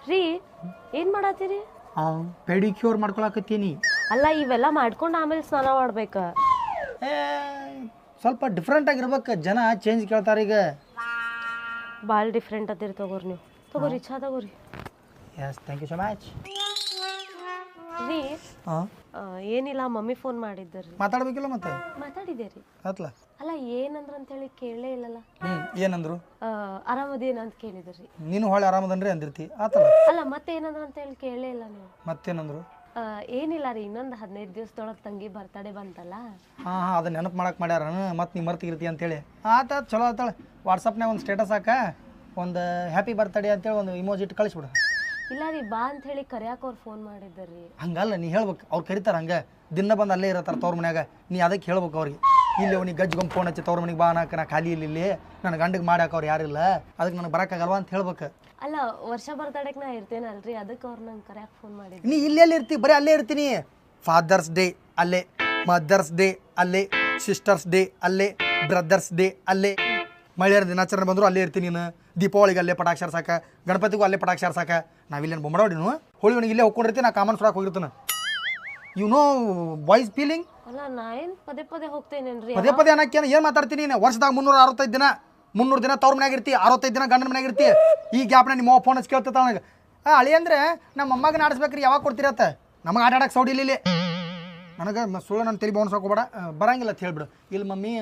ರೀ ಏನ್ ಮಾಡತ್ತೀರಿ? ಪೆಡಿಕ್ಯೂರ್ ಮಾಡ್ಕೊಳಕತ್ತೀನಿ. ಅಲ್ಲ ಇವೆಲ್ಲ ಮಾಡ್ಕೊಂಡು ಆಮೇಲೆ ಸ್ನಾನ ಮಾಡ್ಬೇಕ. ಸ್ವಲ್ಪ ಡಿಫ್ರೆಂಟ್ ಆಗಿರ್ಬೇಕು, ಜನ ಚೇಂಜ್ ಕೇಳ್ತಾರೆ ಈಗ. ಭಾಳ ಡಿಫ್ರೆಂಟ್ ಅದಿರಿ. ತಗೋರಿ ನೀವು ತಗೋರಿ, ಚಾ ತಗೋರಿ. Yes, thank you so much. ರೀ ಏನಿಲ್ಲ, ಮಮ್ಮಿ ಫೋನ್ ಮಾಡಿದ್ದರಿ. ಮಾತಾಡ್ಬೇಕಿಲ್ಲ ಮತ್ತೆ? ಮಾತಾಡಿದೇರಿ. ಆತ್ಲ. ಅಲ್ಲ ಏನಂದ್ರ ಅಂತ ಹೇಳಿ ಕೇಳೇ ಇಲ್ಲಲ್ಲ. ಏನಂದ್ರು? ಆರಾಮದೇನ ಅಂತ ಕೇಳಿದ್ರಿ. ನೀನು ಹೊಳೆ ಆರಾಮದನ್ರಿ ಅಂದಿರ್ತಿ ಆತಲ್ಲ. ಅಲ್ಲ ಮತ್ತೆ ಏನಂದ್ರ ಅಂತ ಹೇಳಿ ಕೇಳೇ ಇಲ್ಲ ನೀವು. ಮತ್ತೇನಂದ್ರು? ಏನಿಲ್ಲ ರೀ, ಇನ್ನೊಂದು 15 ದಿವಸದೊಳಗೆ ತಂಗಿ ಬರ್ತಡೇ ಬಂತಲ್ಲ. ಹಾಂ ಅದನ್ನ ನೆನಪು ಮಾಡಕ್ಕೆ ಮಾಡ್ಯಾರ, ಮತ್ತೆ ನೀ ಮರ್ತಿರ್ತಿ ಅಂತೇಳಿ. ಆತ ಚಲೋ ಆತಾಳೆ. ವಾಟ್ಸಪ್ನಾಗ ಒಂದು ಸ್ಟೇಟಸ್ ಹಾಕ, ಒಂದು ಹ್ಯಾಪಿ ಬರ್ತಡೇ ಅಂತೇಳಿ ಒಂದು ಇಮೋಜಿ ಇಟ್ಟು ಕಳಿಸ್ಬಿಡು. ಇಲ್ಲ ರೀ, ಬಾ ಅಂತ ಹೇಳಿ ಕರ್ಯಾಕ ಅವ್ರು ಫೋನ್ ಮಾಡಿದ್ದರಿ. ಹಂಗಲ್ಲ, ನೀ ಹೇಳ್ಬೇಕು. ಅವ್ರು ಕರಿತಾರೆ ಹಂಗೆ, ದಿನ ಬಂದು ಅಲ್ಲೇ ಇರತ್ತಾರ ತವ್ರ ಮನ್ಯಾಗ. ನೀ ಅದಕ್ಕೆ ಹೇಳ್ಬೇಕು ಅವ್ರಿಗೆ. ಇಲ್ಲಿ ಅವ್ನಿಗೆ ಗಜ್ಗೊಂದು ಫೋನ್ ಹಚ್ಚಿ ತವ್ರ ಮನೆಗೆ ಬಾ ಅನ್ನಕ್ಕೆ, ನಾ ಖಾಲಿ ಇಲ್ಲಿ ನನ್ನ ಗಂಡಿಗೆ ಮಾಡ್ಯಾಕ ಅವ್ರು ಯಾರಿಲ್ಲ, ಅದಕ್ಕೆ ನನಗೆ ಬರೋಕ್ಕಾಗಲ್ವಾ ಅಂತ ಹೇಳ್ಬೇಕು. ಅಲ್ಲ ವರ್ಷ ಬರ್ತಡೇಗೆ ನಾ ಇರ್ತೇನಲ್ರಿ, ಅದಕ್ಕೆ ಅವ್ರು ನಂಗೆ ಕರ್ಯಾಕ ಫೋನ್ ಮಾಡಿದ್ರು. ನೀ ಇಲ್ಲೆಲ್ಲಿ ಇರ್ತಿ? ಬರೀ ಅಲ್ಲೇ ಇರ್ತೀನಿ. ಫಾದರ್ಸ್ ಡೇ ಅಲ್ಲೇ, ಮದರ್ಸ್ ಡೇ ಅಲ್ಲೇ, ಸಿಸ್ಟರ್ಸ್ ಡೇ ಅಲ್ಲೇ, ಬ್ರದರ್ಸ್ ಡೇ ಅಲ್ಲೇ, ಮಹಿಳೆಯರ ದಿನಾಚರಣೆ ಬಂದರೂ ಅಲ್ಲೇ ಇರ್ತೀನಿ. ನೀನು ದೀಪಾವಳಿಗೆ ಅಲ್ಲೇ ಪಟಾಕ್ಷಿ ಸಾಕ, ಗಣಪತಿಗೂ ಅಲ್ಲೇ ಪಟಾಕ್ಷಿ ಸಾಕ. ನಾವಿಲ್ಲೇನು ಬೊಂಬಡೋಡಿನು ಹೋಳಿ ಒಣಗಿ ಇಲ್ಲೇ ಹೋಗ್ಕೊಂಡಿರ್ತೀನಿ. ನಾ ಕಾಮನ್ ಫ್ರಾಕ್ ಹೋಗಿರ್ತಾನೆ. You know boys feeling. ಅಲ್ಲ ನಾ ಏನು ಪದೇ ಪದೇ ಹೋಗ್ತೇನೇನ್ರಿ? ಪದೇ ಪದೇ ಅನ್ನಕ್ಕೆ ಏನು ಮಾತಾಡ್ತೀನಿ? ವರ್ಷದಾಗ 365 ದಿನ, 300 ದಿನ ತವ್ರ ಮನ್ಯಾಗ ಇರ್ತಿ, 65 ದಿನ ಗಂಡನ ಮನ್ಯಾಗ ಇರ್ತಿ. ಈ ಗ್ಯಾಪ್ನ ನಿಮ್ಮ ಫೋನ್ ಹಚ್ಚಿ ಕೇಳ್ತೈತೆ ನನಗೆ, ಅಳಿ ಅಂದ್ರೆ ನಮ್ಮ ಅಮ್ಮಗೆ ಆಡಿಸ್ಬೇಕ್ರಿ, ಯಾವಾಗ ಕೊಡ್ತಿರತ್ತ? ನಮಗೆ ಆಟ ಆಡಕ್ಕೆ ಸೌಡಿ ಇಲ್ಲಿ. ನನಗೆ ಸುಳ್ಳು ನನ್ನ ತಲೆ ಬೋನ್ಸ್ ಹಾಕೋಬೇಡ, ಬರಂಗಿಲ್ಲ ಅಂತ ಹೇಳ್ಬಿಡು. ಇಲ್ಲಿ ಮಮ್ಮಿ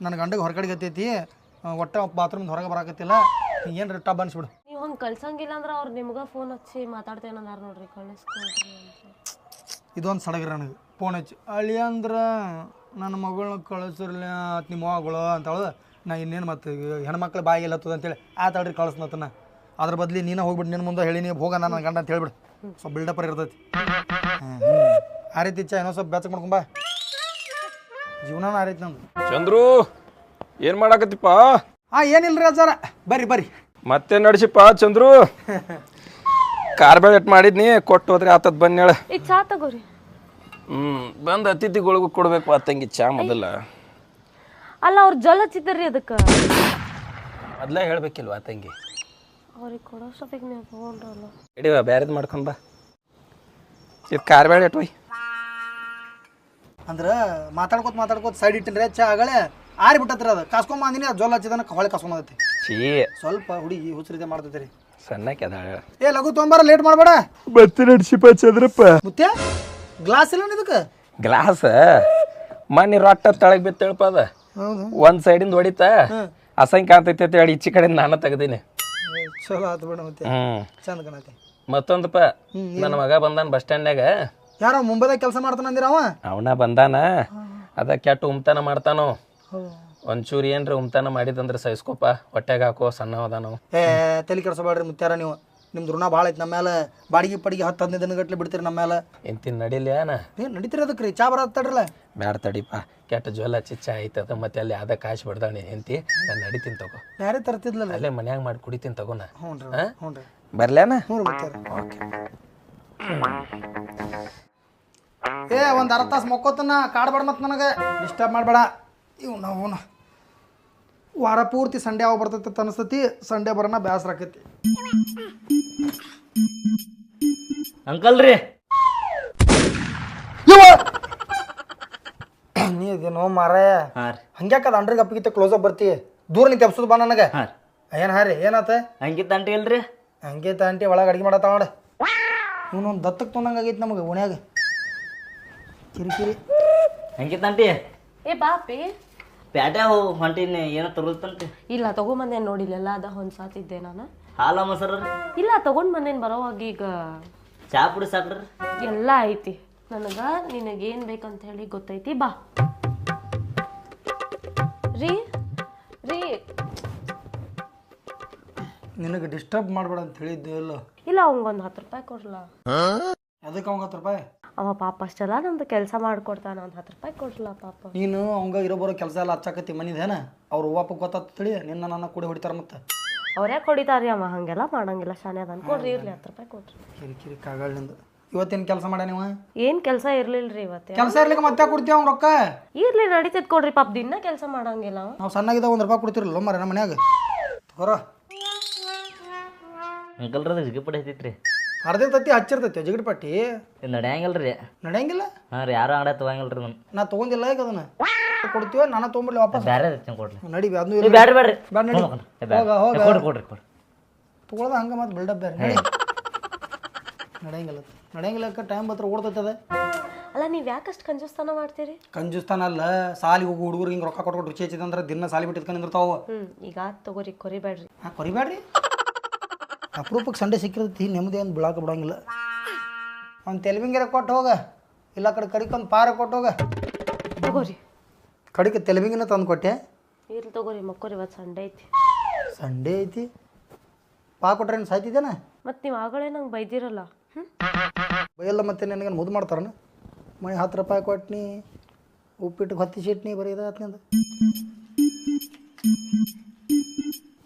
ನನ್ನ ಗಂಡಗೆ ಹೊರಗಡೆಗೆ ಹತ್ತೈತಿ, ಒಟ್ಟು ಬಾತ್ರೂಮ್ ಹೊರಗೆ ಬರಾಕತ್ತಿಲ್ಲ, ಏನು ಟಬ್ ಅನ್ಸ್ಬಿಡು. ನೀವು ಹಂಗೆ ಕಳ್ಸಂಗಿಲ್ಲ ಅಂದ್ರೆ ಅವ್ರು ನಿಮ್ಗೆ ಫೋನ್ ಹಚ್ಚಿ ಮಾತಾಡ್ತೇನಂದಾರ ನೋಡ್ರಿ, ಕಳಿಸ್ಕೊಡ್ರಿ ಅಂತ. ಇದೊಂದು ಸಡಗ್ರ ನನಗೆ ಫೋನ್ ಹಚ್ಚಿ, ಅಳಿ ಅಂದ್ರೆ ನನ್ನ ಮಗಳನ್ನ ಕಳಿಸಿರ್ಲಿ ಅಂತ ನಿಮ್ಮ ಮಗಳು ಅಂತೇಳು. ನಾ ಇನ್ನೇನು ಮತ್ತೆ ಹೆಣ್ಮಕ್ಳು ಬಾಯಿಗೆ ಹತ್ತದ ಅಂತೇಳಿ ಆತಾಳ್ರಿ ಕಳಿಸ್ನತ್ತನ. ಅದ್ರ ಬದ್ಲಿ ನೀನು ಹೋಗ್ಬಿಟ್ಟು ನಿನ್ನ ಮುಂದೆ ಹೇಳಿ, ನೀವು ಹೋಗ ನನ್ನ ಗಂಡ ಅಂತ ಹೇಳ್ಬಿಡು. ಸ್ವಲ್ಪ ಬಿಲ್ಡಪರ್ ಇರ್ತೈತಿ. ಆ ರೀತಿ ಇಚ್ಛಾ ಏನೋ ಸ್ವಲ್ಪ ಬೆಚ್ಚಗೆ ಮಾಡ್ಕೊಂಬ. ಜೀವನ ಆ ರೀತಿ ನಂದು. ಚಂದ್ರು ಏನು ಮಾಡಾಕತ್ತಿಪ್ಪ? ಏನಿಲ್ರಿ ಅಜ್ಜಾರ, ಬರ್ರಿ ಬರ್ರಿ. ಮತ್ತೆ ನಡ್ಸಿಪ್ಪ ಚಂದ್ರು. ಕಾರ್ಬೇಳೆಟ್ ಮಾಡಿದ್ನಿ, ಕೊಟ್ಟು ಹೋದ್ರೆ ಆತದ್ ಬನ್ನಿ ಹೇಳ. ಈಗ ಚಾ ತಗೋರಿ. ಬಂದು ಅತಿಥಿಗಳಿಗೂ ಕೊಡ್ಬೇಕು ತಂಗಿ ಚಾ ಮೊದಲ. ಅಲ್ಲ ಅವ್ರು ಜಲ್ ಹಚ್ಚಿದ್ದಾರ್ರಿ ಅದಕ್ಕೆ. ಮೊದಲೇ ಹೇಳ್ಬೇಕಿಲ್ವಾ ತಂಗಿ? ಅವ್ರಿಗೆ ಕೊಡೋಷ್ಟೊತ್ತಿಗೆ ನೀವು ತೊಗೊಂಡ್ರಲ್ಲ. ಇಡೀವ ಬ್ಯಾರೇದು ಮಾಡ್ಕೊಂಡು ಬಾ. ಇದು ಕಾರ್ಬೇಳೆ ಒಯ್ ಅಂದ್ರೆ ಮಾತಾಡ್ಕೋತ ಸೈಡ್ ಇಟ್ಟಿನ್ರಿ ಚಾ ಆಗಲೇ ಆರಿ ಬಿಟ್ಟತ್ರಿ. ಅದು ಕಾಸ್ಕೊಂಬ ಅಂದಿನಿ, ಅದು ಜೋಲ್ ಹಚ್ಚಿದಾನ ಹೊಳೆ ಕಾಸ್ಕೊಂಬದೈತಿ. ಚೀ ಸ್ವಲ್ಪ ಹುಡುಗಿ ಹುಚ್ಚರಿದೆ ಮಾಡ್ತೈತಿ. ಸಣ್ಣಕ್ಕೆ ಅದಾಳ. ಲಘು ತೊಂಬಾರ, ಲೇಟ್ ಮಾಡಬೇಡ. ಮತ್ತೆ ನಡ್ಸಿಪ್ಪ ಚಂದ್ರಪ್ಪ. ಮುತ್ಯ ಗ್ಲಾಸ್ ಇಲ್ಲ ಇದಕ್ಕೆ? ಗ್ಲಾಸ್ ಮಣ್ಣಿ ರೊಟ್ಟ ತಳಗ್ ಬಿತ್ತೇಳಪ್ಪ. ಅದ ಒಂದ್ ಸೈಡಿಂದ ಹೊಡಿತಾ ಅಸಂಖ್ಯ ಕಾಣ್ತೈತಿ ಅಂತ ಹೇಳಿ ಈಚೆ ಕಡೆಯಿಂದ ನಾನು ತೆಗ್ದೀನಿ. ಚಲೋ ಆತು ಬಿಡ. ಮತ್ತೆ ಚಂದ ಕಾಣತ್ತೆ. ಮತ್ತೊಂದಪ್ಪ, ನನ್ನ ಮಗ ಬಂದಾನ ಬಸ್ ಸ್ಟ್ಯಾಂಡ್ನಾಗ. ಯಾರೋ ಮುಂಬೈದಾಗ ಕೆಲಸ ಮಾಡ್ತಾನ ಅಂದಿರ ಅವ? ಅವನ ಬಂದಾನ, ಅದ ಕೆಟ್ಟ ಉಮ್ತಾನ ಮಾಡ್ತಾನೋ. ಒಂಚೂರು ಏನ್ರಿ ಉಮ್ತಾನ ಮಾಡಿದಂದ್ರೆ ಸಹಿಸ್ಕೋಪ, ಹೊಟ್ಟೆಗೆ ಹಾಕೋ, ಸಣ್ಣ ಹೋದಾನು. ತಲೆ ಕೆಡ್ಸಬೇಡ್ರಿ ಮುತ್ಯಾರ, ನೀವು ನಿಮ್ದು ಋಣ ಭಾಳ ಐತಿ ನಮ್ಮ ಮೇಲೆ. ಬಾಡಿಗೆ 10-15 ದಿನಗಟ್ಲೆ ಬಿಡ್ತೀರಿ ನಮ್ಮ ಮೇಲೆ. ಎಂತಿನ ನಡಿಲ್ಯಾನ? ಏನು ನಡೀತೀರಿ ಅದಕ್ಕೆ ರೀ? ಚಾ ಬರತ್ತಡ್ರಲ್ಲ. ಬ್ಯಾಡ ತಡಿಪ, ಕೆಟ್ಟ ಜ್ವಲ ಚಿಚ್ಚ ಐತದ. ಮತ್ತೆ ಅಲ್ಲಿ ಅದ ಕಾಶ್ ಬಿಡ್ದಾಣಿ ಹೆಂತಿ. ನಾನು ನಡಿತೀನಿ ತಗೋ. ಯಾರೇ ತರ್ತಿದ್ಲಲ್ಲ, ಅಲ್ಲೇ ಮನ್ಯಾಗ ಮಾಡಿ ಕುಡಿತೀನಿ ತಗೋಣ. ಹ್ಞೂ ರೀ ಬರ್ಲ್ಯಾನ? ಒಂದು ಅರ್ಧ ತಾಸು ಮಕ್ಕೋತನ ಕಾಡ್ಬೇಡ, ಮತ್ತೆ ನನಗೆ ಡಿಸ್ಟರ್ಬ್ ಮಾಡಬೇಡ. ಅವನು ವಾರ ಪೂರ್ತಿ ಸಂಡೇ ಯಾವ ಬರ್ತೈತೆ ಅನಿಸ್ತತಿ. ಸಂಡೇ ಬರೋಣ ಬೇಸರ ಆಕೈತಿ. ಅಂಕಲ್ ರೀ, ನೀ ಇದೇನೋ ಮಾರಾಯ. ಹಂಗ್ಯಾಕದ ಅಂಡ್ರಿಗೆ ಅಪ್ಪಿಗಿತ್ತ ಕ್ಲೋಸ್ ಅಪ್ ಬರ್ತಿ? ದೂರ ನಿಂತು ಎಬ್ಸೋದು ಬಾ ನನಗೆ. ಏನು ಹಾರಿ ಏನಾತ? ಅಂಕಿತ ಆಂಟಿ ಅಲ್ರಿ? ಅಂಕಿತ ಆಂಟಿ ಒಳಗೆ ಅಡ್ಗೆ ಮಾಡತ್ತಾವ ನೋಡ. ಇವನೊಂದು ದತ್ತಕ್ಕೆ ತೊಂದಂಗಾಗೈತಿ ನಮಗೆ ಓಣ್ಯಾಗ. ಕಿರಿಕಿರಿ. ಅಂಕಿತ ಆಂಟಿ, ಏ ಬಾಪಿ, ಪ್ಯಾಟೆ ಹೊಂಟೀನಿ, ಏನೋ ತಗೊಳ್ತಂತೆ. ಇಲ್ಲ ತಗೊಂಬಂದೇನು ನೋಡಿಲ್ಲ, ಅದ ಹೊಂದ್ಸಾತಿದ್ದೆ ನಾನು. ಹಾಲ ಮೊಸರು ಇಲ್ಲ ತಗೊಂಡ್ ಬಂದೇನು ಬರೋವಾಗ. ಈಗ ಚಾ ಪುಡಿ ಸಾಕ್ರಿ? ಎಲ್ಲ ಐತಿ ನನಗೆ. ನಿನಗೇನು ಬೇಕಂತ ಹೇಳಿ ಗೊತ್ತೈತಿ, ಬಾ. ರೀ ರೀ ನಿನಗೆ ಡಿಸ್ಟರ್ಬ್ ಮಾಡಬೇಡ ಅಂತ ಹೇಳಿದ್ದೆ ಇಲ್ಲ? ಇಲ್ಲ ಅವಂಗೊಂದು 10 ರೂಪಾಯಿ ಕೊಡ್ಲಾ? ಅದಕ್ಕೆ ಅವಂಗ 10 ರೂಪಾಯಿ? ಅವ ಪಾಪ ಅಷ್ಟೆಲ್ಲ ನಮ್ದು ಕೆಲಸ ಮಾಡ್ಕೊಡ್ತಾನ, ಒಂದು 10 ರೂಪಾಯಿ ಕೊಡ್ಲಾ ಪಾಪ? ನೀನು ಅವಂಗ ಇರೋ ಬರೋ ಕೆಲಸ ಎಲ್ಲ ಹಚ್ಚಾಕತ್ತಿ ಮನಿದೇನ? ಅವ್ರು ವಾಪ ಗೊತ್ತಾಗ್ತಳಿ ನಿನ್ನ ನನ್ನ ಕೂಡ ಹೊಡಿತಾರ. ಮತ್ತೆ ಅವ್ರ್ಯಾಕೆ ಹೊಡಿತಾರ್ರಿ? ಅವ ಹಂಗೆಲ್ಲ ಮಾಡಂಗಿಲ್ಲ, ಶಾನೆ ಅದನ್. ಕೊಡ್ರಿ, ಇರ್ಲಿ 10 ರೂಪಾಯಿ ಕೊಡ್ರಿ. ಕಿರಿಕಿರಿ ಕಾಗಳಿಂದ. ಇವತ್ತೇನು ಕೆಲಸ ಮಾಡ್ಯ ನೀವು? ಏನು ಕೆಲಸ ಇರ್ಲಿಲ್ರಿ ಇವತ್ತೆ. ಕೆಲಸ ಇರ್ಲಿಕ್ಕೆ ಮತ್ತೆ ಕೊಡ್ತೀವಿ ಅವ್ನ ರೊಕ್ಕ? ಇರ್ಲಿ ನಡೀತೈತೆ, ಕೊಡ್ರಿ ಪಾಪ. ದಿನ ಕೆಲಸ ಮಾಡಂಗಿಲ್ಲ ಅವ. ನಾವು ಸಣ್ಣಾಗಿದ್ದ 1 ರೂಪಾಯಿ ಕೊಡ್ತಿರಲ್ಲ ಮರ ನಮ್ಮ ಮನ್ಯಾಗ. ತಗೋರ. ಅಂಕಲ್ರದ ಜಿಗಿಪಡಿ ಐತಿತ್ರಿ ಅರ್ಧೈತತಿ ಹಚ್ಚಿರ್ತೈತಿ ಜಿಗಟ್ ಪಟ್ಟಿ ಇದು ನಡೆಯಂಗಿಲ್ರಿ ನಡೆಯಂಗಿಲ್ಲ ಹಾಂ ರೀ ಯಾರು ಅಂಗಡಿ ತೊಗೊಂಗಿಲ್ರಿ ನಾನು ನಾ ತೊಗೊಂಡಿಲ್ಲ ಈಗ ಅದನ್ನ ಕೊಡ್ತೀವ ನಾನು ತೊಗೊಂಬಿಡ್ಲಿ ವಾಪಸ್ ಬೇರೆ ಕೊಡ್ರಿ ನಡಿ ಅದನ್ನು ನೀವು ಬ್ಯಾಡ್ರಿ ಬ್ಯಾಡ್ರಿ ಬ್ಯಾಡ ನಡಿ ಹೋಗ ಹೋಗ ಕೊಡ್ರಿ ಕೊಡ್ರಿ ಕೊಡ್ರಿ ತೊಗೊಳ್ದ ಹಂಗೆ ಮತ್ತೆ ಬಿಲ್ಡಪ್ ಬೇರೆ ನಡಿ ನಡೆಯಂಗಿಲ್ಲ ನಡೆಯಂಗಿಲ್ಲಕ್ಕೆ ಟೈಮ್ ಬತ್ರ ಓಡ್ತೈತೆ ಅದ ಅಲ್ಲ ನೀವು ಯಾಕಷ್ಟು ಕಂಜೂಸ್ತಾನ ಮಾಡ್ತೀರಿ? ಕಂಜುಸ್ತಾನ ಅಲ್ಲ ಸಾಲಿ ಹೋಗು ಹುಡುಗರು ಹಿಂಗೆ ರೊಕ್ಕ ಕೊಟ್ಟು ರುಚಿ ಹೆಚ್ಚಿದಂದ್ರೆ ದಿನ ಸಾಲಿ ಬಿಟ್ಟಿದ್ಕೊಂಡು ನಿಂದಿರ್ತಾವ ಈಗ ತಗೋರಿ ಕೊರಿಬೇಡ್ರಿ. ಹಾಂ ಕೊರಿಬೇಡ್ರಿ ಅಪರೂಪಕ್ಕೆ ಸಂಡೆ ಸಿಕ್ಕಿರ್ತೈತಿ ನೆಮ್ಮದಿ ಒಂದು ಬಿಳಾಕ ಬಿಡಂಗಿಲ್ಲ ಅವ್ನು ತೆಲುಬಿಂಗಿರ ಕೊಟ್ಟು ಹೋಗ ಇಲ್ಲ ಕಡೆ ಕಡಿಕೊಂದು ಪಾರ ಕೊಟ್ಟು ಹೋಗ ತಗೋರಿ ಕಡಿಕೆ ತೆಲುಬಿಂಗಿನ ತಂದು ಕೊಟ್ಟೆ ಇರ್ಲಿ ತಗೋರಿ ಮಕ್ಕೋರಿ ಇವತ್ತು ಸಂಡೆ ಐತಿ. ಸಂಡೇ ಐತಿ ಪಾ ಕೊಟ್ರೇನು ಸಾಯ್ತಿದ್ದೇನ ಮತ್ತು ನೀವು ಆಗಳೇ ನಂಗೆ ಬೈದಿರಲ್ಲ. ಬೈಯಲ್ಲ ಮತ್ತೆ ನನಗೇನು ಮುದ್ದು ಮಾಡ್ತಾರನ ಮನೆ 10 ರೂಪಾಯಿ ಕೊಟ್ನಿ ಉಪ್ಪಿಟ್ಟು ಹೊತ್ತಿ ಸಿಟ್ನಿ ಬರೀ ಇದಾತ್ನಿಂದ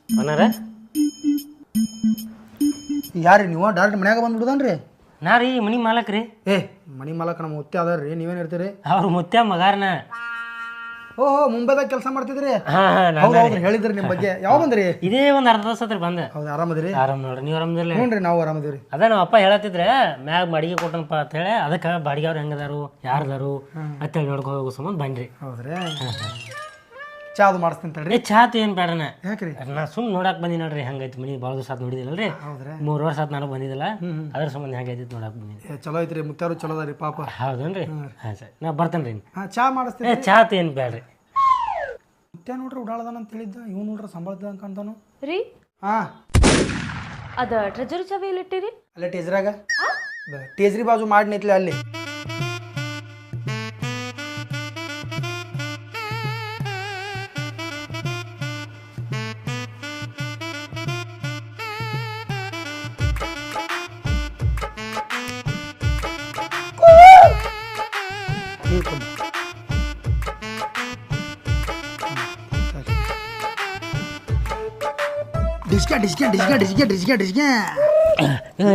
ಅನ್ನಾರ ಯಾರಿ ನೀವು ಡೈರೆಕ್ಟ್ ಮನ್ಯಾಗ ಬಂದ್ಬಿಡುದನ್ರಿ ನಾ ರೀ ಮನಿ ಮಾಲಕ್ ರೀ. ಏ ಮನೆ ಮಾಲಕ ನಮ್ಮ ಮುತ್ತೆ ಅದಾರ ರೀ ನೀವೇನು ಇರ್ತೀರಿ ಅವ್ರ ಮುತ್ಯ ಮಗಾರನ. ಓಹೋ ಮುಂಬೈದಾಗ ಕೆಲಸ ಮಾಡ್ತಿದ್ರಿ ಹಾ ಹಾ ಹೌದು ಹೇಳಿದ್ರಿ ನಿಮ್ಮ ಬಗ್ಗೆ ಯಾವ ಬಂದ್ರಿ ಇದೇ ಒಂದು ಅರ್ಧ ತಾಸ ಹತ್ರ ಬಂದೆ. ಹೌದು ಆರಾಮದಿರಿ ಆರಾಮ್ ನೋಡ್ರಿ ನೀವು ಆರಾಮದಿರ್ಲಿ? ಹ್ಞೂ ರೀ ನಾವು ಆರಾಮದಿವ್ರಿ. ಅದ ನಮ್ಮ ಅಪ್ಪ ಹೇಳತ್ತಿದ್ರೆ ಮ್ಯಾಗ ಬಾಡಿಗೆ ಕೊಟ್ಟನಪ್ಪ ಅಂತ ಹೇಳಿ ಅದಕ್ಕೆ ಬಾಡಿಗೆ ಅವ್ರು ಹೆಂಗದಾರು ಯಾರ್ದಾರು ಅಂತೇಳಿ ನೋಡ್ಕೊ ಹೋಗೋ ಸಂಬಂಧ ಬನ್ರಿ. ಹೌದ್ರಿ ಚಾ ಅದು ಮಾಡಿಸ್ತೀನಿ ತಡ್ರಿ. ಏ ಚಾತ್ ಏನು ಬೇಡನ ಯಾಕ್ರಿ ನಾ ಸುಮ್ಮನೆ ನೋಡಕ್ ಬಂದಿ ನೋಡ್ರಿ ಹೆಂಗೈತಿ ಮನಿ ಭಾಳ ದಿವಸ ಆತ್ ನೋಡಿದಿಲ್ಲರಿ. ಹೌದ್ರಿ 3 ವರ್ಷ ಆತ್ ನಾನು ಬಂದಿದ್ದಿಲ್ಲ ಅದ್ರ ಸಂಬಂಧ ಹೆಂಗೈತಿ ನೋಡಕ್ ಬಂದಿದ್ದೆ. ಏ ಚಲೋ ಐತ್ರಿ ಮುತ್ತಾರು ಚಲೋ ಅದಾರಿ ಪಾಪ. ಹೌದೇನ್ರಿ? ಹಾಂ ಸರಿ ನಾ ಬರ್ತೇನೆ ರೀ. ಹಾಂ ಚಾ ಮಾಡಿಸ್ತೀನಿ. ಏ ಚಾತ್ ಏನು ಬೇಡ್ರಿ. ಮುತ್ಯ ನೋಡ್ರಿ ಉಡಾಳದಾನ ಅಂತ ಹೇಳಿದ್ದ ಇವ್ ನೋಡ್ರಿ ಸಂಬಳದ ಅನ್ಕೊಂತಾನು ರೀ ಹಾಂ ಅದ ಟ್ರೆಜರಿ ಚಾವಿ ಎಲ್ಲಿಟ್ಟಿರಿ? ಅಲ್ಲೇ ಟೇಜ್ರಾಗ ಟೇಜ್ರಿ ಬಾಜು ಮಾಡಿ ನಿಂತ್ಲೆ ಅಲ್ಲಿ. ಡಿಸ್ಕೆ ಡಿಸ್ಕೆ ಡಿಸ್ಕೆ ಡಿಸ್ಕೆ ಡಿಸ್ಕೆ ಡಿಸ್ಕೆ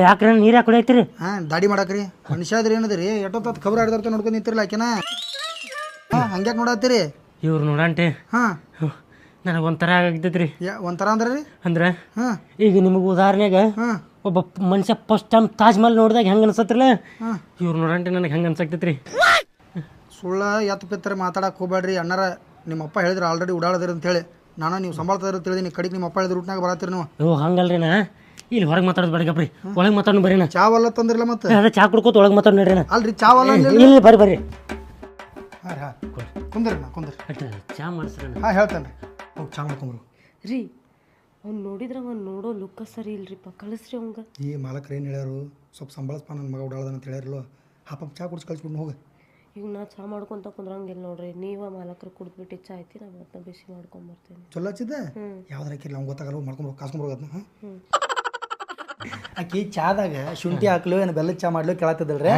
ಯಾಕ್ರಿ ನೀರು ಯಾಕೆ ಕುಡಿಯತ್ತೀರಿ? ಹಾಂ ದಾಡಿ ಮಾಡಾಕ್ರಿ ಮನುಷ್ಯ ಅದ್ರಿ ಏನದ್ರಿ ಎಷ್ಟೊತ್ತ ಖಬರ್ ಆಡ್ದಾರ್ತ ನೋಡ್ಕೊಂಡು ನಿಂತಿರಲ್ಲ ಆಕೆನ. ಹಾಂ ಹಂಗ್ಯಾಕೆ ನೋಡತ್ತೀರಿ? ಇವ್ರು ನೋಡಂಟಿ ಹಾಂ ನನಗೆ ಒಂಥರ ಆಗಿದ್ದೈತ್ರಿ. ಒಂಥರ ಅಂದ್ರೆ ರೀ ಅಂದ್ರೆ ಹಾಂ ಈಗ ನಿಮಗೆ ಉದಾಹರಣೆಗೆ ಹಾಂ ಒಬ್ಬ ಮನುಷ್ಯ ಫಸ್ಟ್ ಟೈಮ್ ತಾಜ್ ಮಹಲ್ ನೋಡಿದಾಗ ಹೆಂಗೆ ಅನ್ಸತ್ರಲ್ಲ ಹಾಂ ಇವ್ರು ನೋಡಂಟಿ ನನಗೆ ಹೆಂಗೆ ಅನ್ಸಕ್ತೈತ್ರಿ. ಸುಳ್ಳ ಎತ್ತು ಪಿತ್ತರ ಮಾತಾಡಕ್ಕೆ ಹೋಗ್ಬೇಡ್ರಿ ಅಣ್ಣಾರ. ನಿಮ್ಮಪ್ಪ ಹೇಳಿದ್ರೆ ಆಲ್ರೆಡಿ ಉಡಾಳದಿರಿ ಅಂತೇಳಿ ನಾನು ನೀವು ಸಂಭಾಳ್ತಾರ ತಿಳಿದೀನಿ. ಕಡೆಗೆ ನಿಮ್ಮ ಅಪ್ಪ ಹೇಳಿದ್ರೆ ರೂಟ್ನಾಗ ಬರತ್ತೀರಿ ನೀವು. ಓ ಹಂಗಲ್ರಿ ನಾ ಇಲ್ಲಿ ಹೊರಗೆ ಮಾತಾಡೋದು ಬೇಡಗಪ್ರಿ ಒಳಗೆ ಮಾತಾಡೋಣ ಬರ್ರಿ. ನಾ ಚಾವಲ್ಲ ತಂದ್ರಿಲ್ಲ ಮತ್ತೆ ಅದೇ ಚಾ ಕುಡ್ಕೋತ ಒಳಗೆ ಮಾತಾಡ್ ನೋಡ್ರಿ. ನಾ ಅಲ್ರಿ ಚಾವಲ್ಲ ಇಲ್ಲಿ ಬರ್ರಿ ಬರ್ರಿ ಹಾಂ ಹಾಂ ಕುಂದ್ರಿ ನಾ ಕುಂದ್ರಿ ಚಾ ಮಾಡಿಸ್ರಿ. ಹಾಂ ಹೇಳ್ತೇನೆ ರೀ ಹೋಗಿ ಚಾ ಮಾಡ್ಕೊಂಬ್ರು. ರೀ ಅವ್ನು ನೋಡಿದ್ರೆ ಅವ್ನು ನೋಡೋ ಲುಕ್ಕ ಸರಿ ಇಲ್ರಿಪ್ಪ, ಕಳಿಸ್ರಿ ಅವಂಗ. ಈ ಮಾಲಕ್ರು ಏನು ಹೇಳ್ಯಾರು ಸ್ವಲ್ಪ ಸಂಬಳಸ್ಪ ನನ್ನ ಮಗ ಉಡಾಳದನ ಅಂತ ಹೇಳ್ಯಾರಲ್ಲ ಹಾಪ ಚಾ ಕುಡಿಸಿ ಕಳ್ಸ್ಬಿಟ್ಟು ಹೋಗಿ. ಈಗ ನಾ ಚಾ ಮಾಡ್ಕೊಂತ ಕುಂದ್ರಂಗಿಲ್ಲ ನೋಡ್ರಿ, ನೀವ ಮಾಲಕರು ಕುಡಿದ್ಬಿಟ್ಟು ಚಾ ಐತಿ ನಾ ಮತ್ತೆ ಬಿಸಿ ಮಾಡ್ಕೊಂಬರ್ತೇನೆ. ಚಲೋ ಹಚ್ಚಿದ್ದೆ ಯಾವ್ದು ಹಾಕಿರಲ್ಲ ಅವ್ನು ಗೊತ್ತಾಗಲ್ಲ ಮಾಡ್ಕೊಂಬರು ಕಾಸ್ಕೊಂಬರೋದನ್ನ. ಹಾಂ ಆಕಿ ಚಾದಾಗ ಶುಂಠಿ ಹಾಕ್ಲು ಏನು ಬೆಲ್ಲದ ಚಾ ಮಾಡ್ಲು ಕೇಳತ್ತದಲ್ರಿ.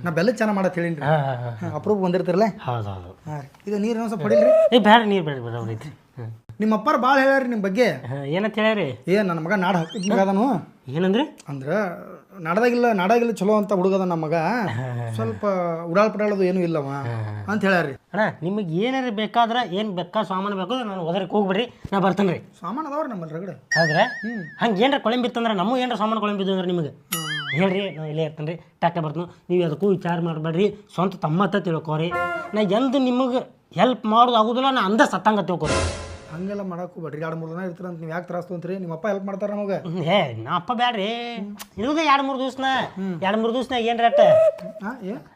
ನಾ ಬೆಲ್ಲದ ಚಾ ಮಾಡತ್ ಹೇಳೀನಿ ರೀ. ಅಪ್ರೂಪ್ ಬಂದಿರ್ತಿರಲ್ಲ. ಹೌದು ಹೌದು. ಹಾಂ ರೀ ಇದು ನೀರು ಇನ್ನೊಂದು ಸ್ವಲ್ಪ ಹೊಡಿಲ್ರಿ. ಏ ಬೇಡ ನೀರು ಬೇಡ ಬೇಡ ಐತ್ರಿ. ನಿಮ್ಮ ಅಪ್ಪಾರ ಭಾಳ ಹೇಳ್ಯಾರಿ ನಿಮ್ಮ ಬಗ್ಗೆ. ಏನಂತ ಹೇಳ್ಯಾರಿ? ನನ್ನ ಮಗ ನಾಡ ಹಾಕಿದ್ನು ಏನಂದ್ರಿ? ಅಂದ್ರೆ ನಾಡಾಗಿಲ್ಲ ಚಲೋ ಅಂತ ಹುಡುಗದ ನಮ್ಮ ಮಗ, ಸ್ವಲ್ಪ ಉಡಾಳ್ ಪಡಾಳದು ಏನೂ ಇಲ್ಲವ ಅಂತ ಹೇಳ್ಯಾರಿ. ಅಣ್ಣ ನಿಮಗೆ ಏನಾರ ಬೇಕಾದ್ರೆ ಏನು ಬೇಕಾ ಸಾಮಾನು ಬೇಕು ನಾನು ಒದರಿಗೆ ಹೋಗ್ಬಿಡ್ರಿ, ನಾ ಬರ್ತೇನೆ ರೀ. ಸಾಮಾನು ಅದಾವ್ರಿ ನಮ್ಮಲ್ಲಿ ರಗಡೆ. ಹೌದ್ರಾ? ಹಂಗೆ ಏನಾರ ಕೊಳಂಬಿತ್ತಂದ್ರೆ ನಮಗೂ ಏನಾರ ಸಾಮಾನು ಕೊಳಂಬಿದ್ದು ಅಂದ್ರೆ ನಿಮಗೆ ಹೇಳ್ರಿ, ನಾನು ಇಲ್ಲೇ ಇರ್ತೇನೆ ರೀ. ಟಾಕ್ಟ ಬರ್ತೀನಿ. ನೀವು ಅದಕ್ಕೂ ವಿಚಾರ ಮಾಡಬೇಡ್ರಿ, ಸ್ವಂತ ತಮ್ಮತ್ತ ತಿಳ್ಕೊರಿ. ನಾ ಎಂದು ನಿಮಗೆ ಹೆಲ್ಪ್ ಮಾಡೋದು ಆಗೋದಿಲ್ಲ, ನಾ ಅಂದ ಸತ್ತಂಗ ತಿಳ್ಕೊರಿ. ಹಂಗೆಲ್ಲ ಮಾಡಕ್ಕೂ ಬೇಡ್ರಿ. 2-3 ದಿನ ಇರ್ತೀರ ಅಂತ ನೀವು ಯಾಕೆ ತ್ರಾಸ ತೊಗೊಂತೀರಿ? ನಿಮ್ಮ ಅಪ್ಪ ಹೆಲ್ಪ್ ಮಾಡ್ತಾರೆ ನಮಗೆ. ಏ ನಾ ಅಪ್ಪ ಬ್ಯಾಡ್ರಿ, ಇರೋದೇ 2-3 ದಿವ್ಸನಾಗ ಏನು ರೇಟ್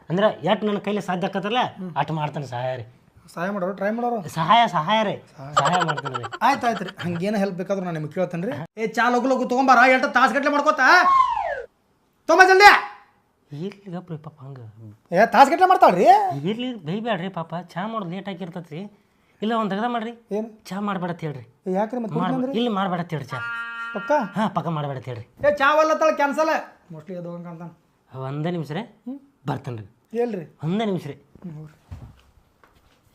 ಅಂದ್ರೆ ಎಟ್ ನನ್ನ ಕೈಲಿ ಸಾಧ್ಯ ಆಕತ್ತಲ್ಲ ಅಟ್ ಮಾಡ್ತಾನೆ ಸಹಾಯ ರೀ. ಸಹಾಯ ಮಾಡೋರು ಟ್ರೈ ಮಾಡೋರು ಸಹಾಯ ರೀ, ಸಹಾಯ ಮಾಡ್ತಾನೆ ರೀ. ಆಯ್ತು ರೀ. ಹಂಗೇನು ಹೆಲ್ಪ್ ಬೇಕಾದ್ರೂ ನಾನು ನಿಮ್ಗೆ ಕೇಳ್ತೇನೆ ರೀ. ಏ ಚಾ ಲಗು ತೊಗೊಂಬಾರ, ಎಷ್ಟು ತಾಸುಗಟ್ಲೆ ಮಾಡ್ಕೋತಾ ತೊಂಬ ಜಲ್ದಿ. ಇರ್ಲಿ ಗಪ್ರಿ ಪಾಪ ಹಂಗೆ ಏ ತಾಸುಗಟ್ಲೆ ಮಾಡ್ತಾಳ್ರಿ. ಇರ್ಲಿ ಬೈಬ್ಯಾಡ್ರಿ ಪಾಪ, ಚಾ ಮಾಡೋದು ಲೇಟ್ ಆಗಿರ್ತೈತಿ ರೀ. ಇಲ್ಲ ಒಂದು ತೆಗ್ದ ಮಾಡ್ರಿ, ಏನು ಚಾ ಮಾಡ್ಬೇಡ ಹೇಳ್ರಿ. ಯಾಕ್ರಿ ಮತ್ತೆ ಇಲ್ಲಿ ಮಾಡ್ಬೇಡ ಹೇಳ್ರಿ ಚಾ. ಪಕ್ಕ ಹಾಂ ಪಕ್ಕ ಮಾಡ್ಬೇಡ ಹೇಳ್ರಿ. ಏ ಚಾವಲ್ಲ ತಳ ಕ್ಯಾನ್ಸಲ್ ಮೋಸ್ಟ್ಲಿ ಅದು ಹಂಗಂತ. ಒಂದೇ ನಿಮಿಷ ರೀ ಬರ್ತೇನೆ ರೀ. ಹೇಳ್ರಿ ಒಂದೇ ನಿಮಿಷ ರೀ.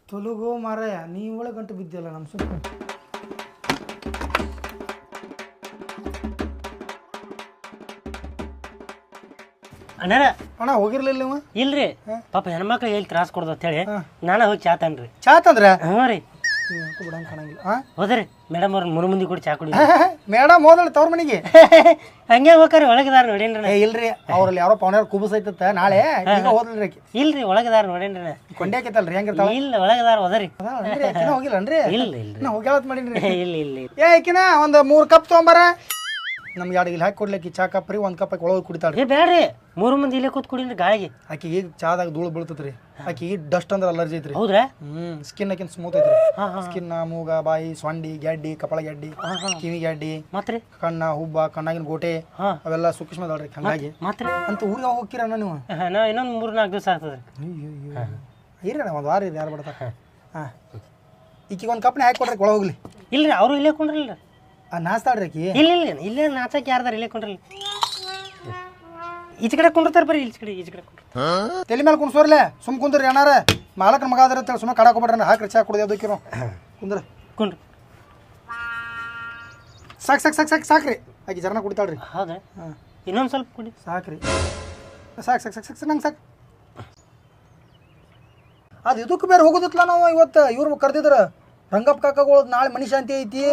ತೊಲಗೋ ಮಾರಾಯ ನೀವು ಒಳಗೆ ಗಂಟು ಬಿದ್ದಿಲ್ಲ ನಮ್ಮ ಸುತ್ತ. ಅಣ್ಣಾರ ಅಣ್ಣ ಹೋಗಿರ್ಲಿಲ್ಲ ನೀವು? ಇಲ್ರಿ ಪಾಪ ಹೆಣ್ಮಕ್ಳು ಎಲ್ಲಿ ತ್ರಾಸ ಕೊಡ್ದು ಅಂತ ಹೇಳಿ ನಾಳೆ ಹೋಗಿ ಚಾ ತಾನ್ರಿ. ಚಾ ತಂದ್ರೆ ಹ್ಞೂ ರೀ ಬಿಡಂಗೆ ಕಾಣಂಗಿಲ್ಲ. ಹೋದ್ರಿ ಮೇಡಮ್ ಅವ್ರ 3 ಮಂದಿ ಕೂಡ ಚಾ ಕುಡಿ. ಮೇಡಮ್ ಹೋದಳು ತವ್ರ ಮನೆಗೆ. ಹಂಗೆ ಹೋಗ್ರಿ ಒಳಗದಾರ ನೋಡೇನ್ರಿ ನಾ. ಏ ಇಲ್ರಿ ಅವ್ರಲ್ಲಿ ಯಾರೋ ಪವನ್ಯಾರ ಕುಬಸ್ ಐತತ್ತ ನಾಳೆ ಈಗ ಹೋದ್ರಿ ಆಕಿ. ಇಲ್ರಿ ಒಳಗದಾರ ನೋಡೇನ್ರಿ ನಾ. ಕೊಂಡೆ ಆಕೈತಲ್ರಿ ಹೆಂಗಿರ್ತಾವ? ಇಲ್ಲ ಒಳಗದಾರ ಹೋದರಿ. ಹೋಗಿಲ್ಲನ್ರಿ? ಇಲ್ಲ ಇಲ್ರಿ. ನಾ ಹೋಗ್ಯಾವತ್ ಮಾಡೀನ್ರಿ. ಇಲ್ಲ ಇಲ್ಲ ಏ ಆಕಿನ ಒಂದು 3 ಕಪ್ ತೊಗೊಂಬಾರ. ನಮ್ಗೆ 2 ಗಿಲ್ ಹಾಕಿ ಕೊಡ್ಲಿಕ್ಕೆ ಚಾ ಕಪ್ ರೀ 1 ಕಪ್ ಆಕಿ ಒಳಗೆ ಕುಡಿತಾಳ್ರಿ. ಏ ಬೇಡ್ರಿ 3 ಮಂದಿ ಇಲ್ಲೇ ಕೂತ್ ಕುಡಿನ್ರಿ ಗಾಳಿಗೆ. ಆಕಿ ಈಗ ಚಾದಾಗ ಧೂಳು ಬೀಳ್ತತ್ರಿ. ಆಕಿ ಡಸ್ಟ್ ಅಂದ್ರೆ ಅಲರ್ಜಿ ಐತ್ರಿ. ಹೌದ್ರಾ? ಸ್ಕಿನ್ ಆಕಿನ್ ಸ್ಮೂತ್ ಐತ್ರಿ. ಸ್ಕಿನ್ ಮೂಗ ಬಾಯಿ ಸೊಂಡಿ ಗೆಡ್ಡಿ ಕಪಾಳ ಗೆಡ್ಡಿ ಕಿವಿ ಗೆಡ್ಡಿ ಮತ್ರಿ ಕಣ್ಣ ಹುಬ್ಬ ಕಣ್ಣಾಗಿನ ಗೋಟೆ ಅವೆಲ್ಲ ಸೂಕ್ಷ್ಮ ಅದಾಳ್ರಿ. ಹಂಗಾಗಿ ಮತ್ರಿ ಅಂತ ಊರಿಗೆ ಹೋಗ್ತೀರಣ್ಣ ನೀವು? ನಾ ಇನ್ನೊಂದು 3-4 ದಿವಸ ಆಗ್ತದ್ರಿ. ಇರಣ್ಣ ಒಂದು ವಾರ ಇರಿ ಯಾರು ಬಿಡ್ತಾರೆ. ಹಾಂ ಈಕಿಗೆ ಒಂದು ಕಪ್ನ ಹಾಕಿ ಕೊಡ್ರಿ ಒಳಗೆ ಹೋಗ್ಲಿ. ಇಲ್ರಿ ಅವರು ಇಲ್ಲೇ ಕೊಂಡ್ರಲ್ರಿ. ನಾಸ್ತಾಳ್ರಿ ಆಕಿ. ಇಲ್ಲ ಇಲ್ಲ ಇಲ್ಲೇ ನಾಚಕ್ಕೆ ಯಾರ್ದಾರ ಇಲ್ಲೇ ಕೊಂಡ್ರಲ್ಲ. ಈಚೆ ಕಡೆ ಕುಂಡಿರ್ತಾರೆ ಬರ್ರಿ ಈಚೆ ಕಡೆ ಕುಂಡ್ರ. ತಲೆ ಮೇಲೆ ಕುಣ್ಸೋರ್ಲೆ ಸುಮ್ ಕುಂದ್ರಿ ಏನಾರ ಮಾಲಕನ ಮಗ ಅದ್ರ ಸುಮ್ಮನೆ ಕಡಾಕೋಬಿಡ್ರಿ ಹಾಕ್ರಿ ಚಾ ಕುಡ್ದು ಅದಕ್ಕಿರೋ ಕುಂದ್ರ ಕುಂಡ್ರಿ. ಸಾಕ್ರಿ ಆಕಿ ಜರ್ನ ಕುಡಿತಾಳ್ರಿ. ಹೌದಾ? ಇನ್ನೊಂದು ಸ್ವಲ್ಪ ಕುಡಿ. ಸಾಕ್ರಿ ಸಾಕು ನಂಗೆ ಸಾಕು. ಅದು ಇದಕ್ಕೆ ಬೇರೆ ಹೋಗೋದಿತ್ತಲ್ಲ ನಾವು ಇವತ್ತು ಇವ್ರು ಕರೆದಿದ್ರು ರಂಗಪ್ಪ ಕಾಕಗಳು ನಾಳೆ ಮನಿ ಶಾಂತಿ ಐತಿ.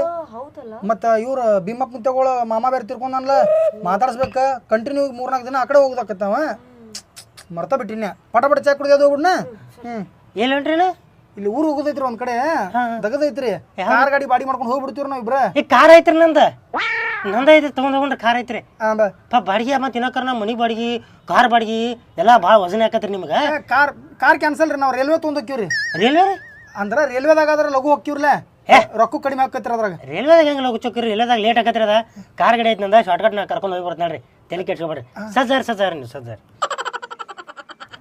ಮತ್ತು ಇವ್ರು ಭೀಮಪ್ಪ ಮುತ್ತಗಳು ಮಾಮ ಬೇರೆ ತಿರ್ಕೊಂಡಲ್ಲ ಮಾತಾಡ್ಸ್ಬೇಕ ಕಂಟಿನ್ಯೂ 3-4 ದಿನ ಆ ಕಡೆ ಹೋಗೋದಾಕತ್ತಾವ. ಮರ್ತಾ ಬಿಟ್ಟಿನ ಪಟ ಚಾ ಕುಡಿಯೋದು ಹೋಗ್ಬಿಡ್ನ. ಎಲ್ಲಿ ಹೊಂಟ್ರಿನ? ಇಲ್ಲಿ ಊರು ಹೋಗೋದೈತ್ರಿ ಒಂದ್ ಕಡೆ ದಗದೈತ್ರಿ. ಕಾರ್ ಗಾಡಿ ಬಾಡಿ ಮಾಡ್ಕೊಂಡು ಹೋಗ್ಬಿಡ್ತೀವ್ರಿ ನಾವ್ ಇಬ್ರ. ಈ ಕಾರ್ ಐತ್ರಿ ನಂದ ಐತ್ರಿ ತಗೊಂಡ್ರೆ ಕಾರ್ ಐತ್ರಿ. ಬಾಡಿಗೆ ಮತ್ತೆ ಇನ್ನೊಕರ್ ನಮ್ಮ ಮನಿ ಬಾಡಿಗೆ ಕಾರ್ ಬಾಡಿಗೆ ಎಲ್ಲ ಭಾಳ ವಜನ ಹಾಕತ್ರಿ ನಿಮ್ಗೆ. ಕಾರ್ ಕ್ಯಾನ್ಸಲ್ ರೀ ನಾವು ರೈಲ್ವೆ ತೊಗೊಂಡೋಕ್ಕಿವ್ರಿ. ರೈಲ್ವೆ ರೀ? ಅಂದ್ರೆ ರೈಲ್ವೆದಾಗ ಆದ್ರೆ ಲಘು ಹೋಗ್ತಿವ್ರಲ್ಲ ರೊಕ್ಕ ಕಡಿಮೆ ಆಕತ್ರಿ ಅದ್ರಾಗ. ರೈಲ್ವೆದಾಗ ಹೆಂಗೆ ಲಘು ಚೊಕ್ಕಿರಿ? ರೈಲ್ವೆದಾಗ ಲೇಟ್ ಆಕತ್ರಿ ಅದ. ಕಾರ್ ಗಾಡಿ ಐತಿ ನಂದ ಶಾರ್ಟ್ಕಟ್ ನಾ ಕರ್ಕೊಂಡು ಹೋಗಿ ಬರ್ತಾನೆ ರೀ. ತಲೆ ಕೆಡ್ಸ್ಕೊಬೇಡ್ರಿ. ಸಜ್ಜಾರ್ ನೀವು ಸಜ್ಜಾರ್.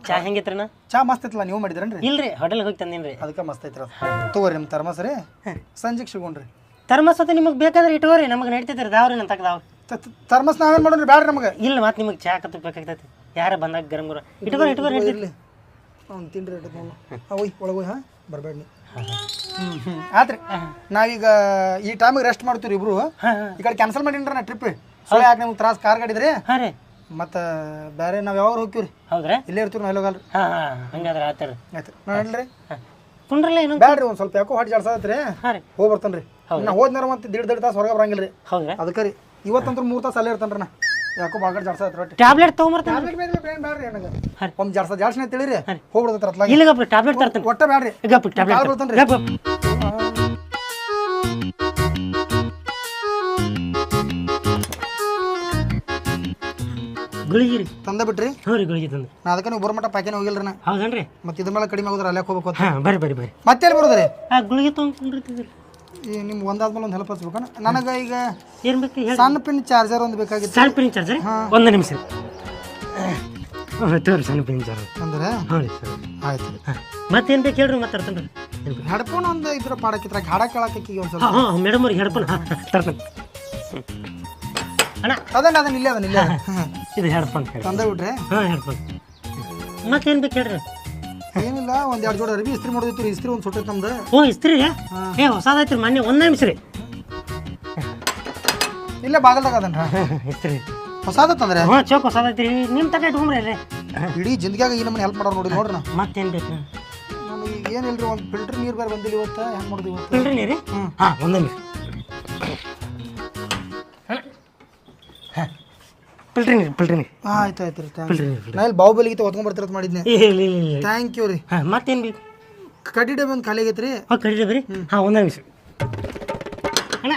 ಚಾ ಹೆಂಗಿತ್ರಿನ? ಚಾ ಮಸ್ತ್ ಐತಲ್ಲ ನೀವು ಮಾಡಿದ್ರೇನ್ರಿ? ಇಲ್ರಿ ಹೋಟೆಲ್ಗೆ ಹೋಗಿ ತಂದೇನ್ರಿ. ಅದಕ್ಕೆ ಮಸ್ತ್ ಐತ್ರಿ ಅದು. ತಗೋರಿ ನಿಮ್ಮ ತರ್ಮಸ್ ರೀ ಸಂಜೆಗೆ ಸಿಗೋಣ್ರಿ. ತರ್ಮಸ್ ಅಂತ ನಿಮಗೆ ಬೇಕಾದ್ರೆ ಇಟ್ಕೋರಿ ನಮಗೆ ನಡೀತೈತ್ರಿ. ದಾವ್ರಿ ನನ್ನ ತಗದಾವ್ ತರ್ಮಸ್ ನಾವೇನು ಮಾಡೋಣ್ರಿ ಬ್ಯಾಡ್ರಿ ನಮಗೆ. ಇಲ್ಲ ಮತ್ತೆ ನಿಮಗೆ ಚಾ ಕತ್ತು ಬೇಕಾಗ್ತೈತಿ. ಯಾರ ಬಂದಾಗ ಗರಂ ಗರ ಇಟ್ಕೋರಿ ಇರಲಿ. ಅವ್ನು ತಿನ್ರಿ ಒಯ್ ಒಳಗೋಯ್ ಹಾಂ ಬರಬೇಡಿ. ಆತ್ರಿ ನಾವೀಗ ಈ ಟೈಮಿಗೆ ರೆಸ್ಟ್ ಮಾಡ್ತೀವಿ ಇಬ್ರು. ಈ ಕಡೆ ಕ್ಯಾನ್ಸಲ್ ಮಾಡೀನ್ರಿ ನಾ ಟ್ರಿಪ್. ಸುಳ್ಳು ಯಾಕೆ ನಿಮ್ಗೆ ತ್ರಾಸ ಕಾರ್ ಗಾಡಿದ್ರಿ. ಹಾಂ ರೀ. ಮತ್ತು ಬೇರೆ ನಾವು ಯಾವಾಗ ಹೋಗ್ತೀವಿ ರೀ? ಹೌದ್ರಾ? ಇಲ್ಲೇ ಇರ್ತೀವಿ ನಾವು ಎಲ್ಲೋಗಲ್ರಿ. ಹಾಂ ಹಂಗಾದ್ರೆ ಆಯ್ತು ಆಯ್ತು ನೋಡ್ರಿ ಕುಂಡ್ರಲ್ಲ ಏನು ಬ್ಯಾಡ್ರಿ ಒಂದು ಸ್ವಲ್ಪ ಯಾಕೋ ಹೊಟ್ಟೆ ಜಾಡ್ಸತ್ರಿ. ಹಾಂ ರೀ ಹೋಗಿ ಬರ್ತಾನೆ ರೀ. ನಾ ಹೋದ್ನಾರ ಮತ್ತೆ 1.5 ತಾಸು ಹೊರಗೆ ಬರಂಗಿಲ್ಲ ರೀ. ಹೌದ್ರಾ? ಅದಕ್ಕೆ ರೀ ಇವತ್ತಂತೂ 3 ತಾಸು ಅಲ್ಲೇ ಇರ್ತಾನೆ ರೀ. ನಾ ಯಾಕೋ ಬಾಗಡ್ ಜಾಡ್ಸತ್ ರೊಟ್ಟಿ ಟ್ಯಾಬ್ಲೆಟ್ ತೊಗೊಂಬರ್ತಾನೆ. ಬ್ಯಾಡ್ರಿ ನನಗೆ ಒಂದು ಜಾಡ್ಸನೆ ತಿಳಿರಿ ಹೋಗ್ಬಿಡ್ತಾರೆ ಅತ್ಲಾಗ. ಇಲ್ಲಿಗಪ್ಪ ಟ್ಯಾಬ್ಲೆಟ್ ತರ್ತಾನೆ. ಒಟ್ಟ ಬ್ಯಾಡ್ರಿ ಗಪ್ಪ ಟ್ಯಾಬ್ಲೆಟ್ ಬರ್ತಾನೆ ರೀ. ಗುಳಿಗೆ ರೀ ತಂದ ಬಿಟ್ರಿ? ಹ್ಞೂ ರೀ ಗುಳಿಗೆ ತಂದೆ. ನಾ ಅದಕ್ಕೆ ನೀವು ಬರೋಮಟ್ಟ ಪ್ಯಾಕೇನ್ ಹೋಗಿಲ್ರಿ ನಾ. ಹೌದನ್ರಿ? ಮತ್ತೆ ಇದ್ರ ಮೇಲೆ ಕಡಿಮೆ ಆಗೋದ್ರ ಅಲ್ಲೇ ಹೋಗ್ಬೇಕು. ಹಾಂ ಬರ್ರಿ ಮತ್ತೆ ಎಲ್ಲಿ ಬರೋದ್ರಿ? ಗುಳಿಗೆ ತೊಗೊಂಡ್ರಿ. ಈ ನಿಮ್ಗೆ ಒಂದಾದ್ಮೇಲೆ ಒಂದು ಹೆಲ್ಪ್ ಹಚ್ಬೇಕು. ನನಗೆ ಈಗ ಏನು ಬೇಕು ಹೇಳಿ? ಸಣ್ಣ ಪಿನ್ ಚಾರ್ಜರ್ ಒಂದು ಬೇಕಾಗಿತ್ತು. ಸಣ್ಣ ಪಿನ್ ಚಾರ್ಜರ್ ಒಂದು ನಿಮಿಷ ತೋರಿ. ಸಣ್ಣ ಪಿನ್ ಚಾರ್ಜರ್ ಅಂದ್ರೆ ಹ್ಞೂ ರೀ ಸರ್ ಆಯ್ತು. ಮತ್ತೇನು ಬೇಕು ಹೇಳ್ರಿ ಮತ್ತೆ ತರ್ತೇನೆ. ಹೆಡ್ಫೋನ್ ಒಂದು ಇದ್ರ ಪಾಡಕ್ಕಿತ್ರ ಹಾಡ ಕೇಳಕ್ಕೆ ಒಂದು ಸ್ವಲ್ಪ. ಹಾಂ ಮೇಡಮ್ ಅವ್ರಿಗೆ ಹೆಡ್ಫೋನ್ ತರ್ತೇನೆ. ಅಣ್ಣ ಅದನ್ನ ಇಲ್ಲೇ ಇದು ಹೆಡ್ಫೋನ್ ತಂದ ಬಿಟ್ರೆ. ಹಾಂ ಹೆಡ್ಫೋನ್ ಮತ್ತೇನು ಬೇಕು ಹೇಳ್ರಿ? ಏನಿಲ್ಲ ಒಂದು 2 ಜೋಡಿ ಅರ್ಬಿ ಇಸ್ತ್ರಿ ಮಾಡೋದಿತ್ತು ರೀ. ಇಸ್ತ್ರಿ ಒಂದು ಸುಟ್ಟೈತೆ ನಮ್ದು. ಓ ಇಸ್ತ್ರಿ ರೀ? ಏ ಹೊಸದಾಯ್ತು ರೀ ಮೊನ್ನೆ. ಒಂದು ನಿಮಿಷ ರೀ. ಇಲ್ಲೇ ಬಾಗಲ್ದಾಗ ಅದನ್ನ ಇಸ್ತ್ರಿ ಹೊಸದತ್ತಂದ್ರೆ. ಹ್ಞೂ ಚೌಕ್ ಹೊಸದೈತಿ ರೀ. ನಿಮ್ಮ ತಗ ಇಟ್ಕೊಂಡ್ರಿ ರೀ. ಇಡೀ ಜಿಂದಗಿಯಾಗ ಈ ನಮ್ಮನ್ನ ಹೆಲ್ಪ್ ಮಾಡೋರು ನೋಡಿ ನೋಡ್ರಿ. ನಾ ಮತ್ತೇನು ಬೇಕು? ನನಗೆ ಏನಿಲ್ರಿ ಒಂದು ಫಿಲ್ಟರ್ ನೀರು ಬೇರೆ ಬಂದಿಲ್ಲ ಇವತ್ತು. ಹೆಂಗೆ ಮಾಡೋದು ಇವತ್ತು? ಫಿಲ್ಟ್ರ್ ನೀರು? ಹಾಂ ಒಂದು ನಿಮಿಷ. ಫಿಲ್ಟ್ರ್ ನೀರು ಆಯ್ತು ರೀ. ನಾ ಇಲ್ಲಿ ಬಾಹುಬಲಿಗೆ ಹೊತ್ಕೊಂಡ್ಬರ್ತಿರತ್ ಮಾಡಿದ್ನೆ. ಇಲ್ಲ ಥ್ಯಾಂಕ್ ಯು ರೀ. ಹಾಂ ಮತ್ತೇನು ಬೇಕು? ಕಡ್ಡಿ ಡಬ್ಬಿ ಒಂದು ಖಾಲಿ ಆಗೈತೆ ರೀ. ಹಾಂ ಕಡಿದೆ ಬರ್ರಿ. ಹಾಂ ಒಂದು ನಿಮಿಷ ಅಣ್ಣ.